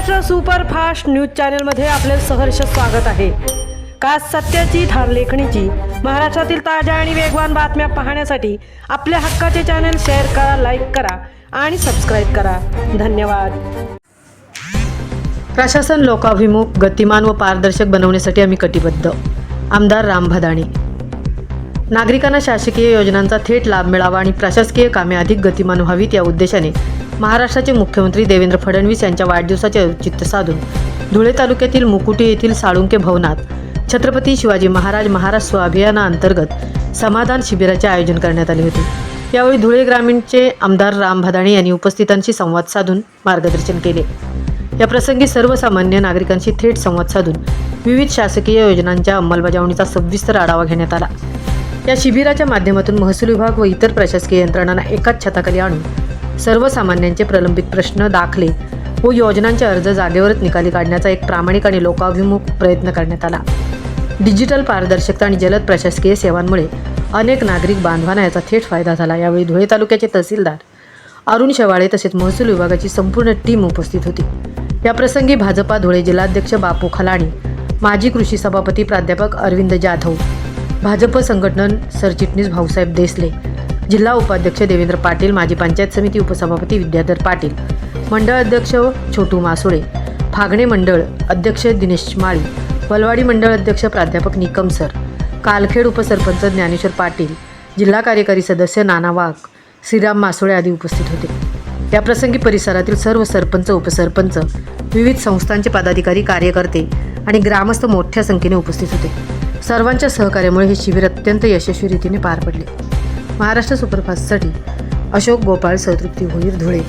Maharashtra superfast news चॅनलमध्ये आपले सहर्ष स्वागत आहे। का सत्याची धार लेखणीची महाराष्ट्रातील ताज्या आणि वेगवान बातम्या पाहण्यासाठी आपल्या हक्काचे चॅनल शेअर करा, लाईक करा आणि सबस्क्राइब करा। धन्यवाद। प्रशासन लोकाभिमुख, गतिमान व पारदर्शक बनवण्यासाठी आम्ही कटिबद्ध। आमदार राम भदाणे। नागरिकांना शासकीय योजनांचा थेट लाभ मिळावा आणि प्रशासकीय कामे अधिक गतिमान व्हावीत या उद्देशाने महाराष्ट्राचे मुख्यमंत्री देवेंद्र फडणवीस यांच्या वाढदिवसाचे औचित्य साधून धुळे तालुक्यातील मुकुटी येथील साळुंके भवनात छत्रपती शिवाजी महाराज स्वाभियानाअंतर्गत समाधान शिबिराचे आयोजन करण्यात आले होते। यावेळी धुळे ग्रामीणचे आमदार राम भदाणे यांनी उपस्थितांशी संवाद साधून मार्गदर्शन केले। या प्रसंगी सर्वसामान्य नागरिकांशी थेट संवाद साधून विविध शासकीय योजनांच्या अंमलबजावणीचा सविस्तर आढावा घेण्यात आला। या शिबिराच्या माध्यमातून महसूल विभाग व इतर प्रशासकीय यंत्रणांना एकाच छताखाली आणून सर्वसामान्यांचे प्रलंबित प्रश्न, दाखले व योजनांचे अर्ज जागेवरच निकाली काढण्याचा एक प्रामाणिक आणि लोकाभिमुख प्रयत्न करण्यात आला। डिजिटल पारदर्शकता आणि जलद प्रशासकीय सेवांमुळे अनेक नागरिक बांधवांना याचा थेट फायदा झाला। यावेळी धुळे तालुक्याचे तहसीलदार अरुण शेवाळे तसेच महसूल विभागाची संपूर्ण टीम उपस्थित होती। या प्रसंगी भाजपा धुळे जिल्हाध्यक्ष बापू खलाणी, माजी कृषी सभापती प्राध्यापक अरविंद जाधव, भाजप संघटन सरचिटणीस भाऊसाहेब देसले, जिल्हा उपाध्यक्ष देवेंद्र पाटील, माजी पंचायत समिती उपसभापती विद्याधर पाटील, मंडळ अध्यक्ष छोटू मासुळे, फागणे मंडळ अध्यक्ष दिनेश माळी, वलवाडी मंडळ अध्यक्ष प्राध्यापक निकम सर, कालखेड उपसरपंच ज्ञानेश्वर पाटील, जिल्हा कार्यकारी सदस्य नाना वाघ, श्रीराम मासुळे आदी उपस्थित होते। या प्रसंगी परिसरातील सर्व सरपंच, उपसरपंच, विविध संस्थांचे पदाधिकारी, कार्यकर्ते आणि ग्रामस्थ मोठ्या संख्येने उपस्थित होते। सर्वांच्या सहकार्यामुळे हे शिबिर अत्यंत यशस्वी रीतीने पार पडले। महाराष्ट्र सुपरफास्टसाठी अशोक गोपाळ, सहतृप्ती भोईर, धुळे।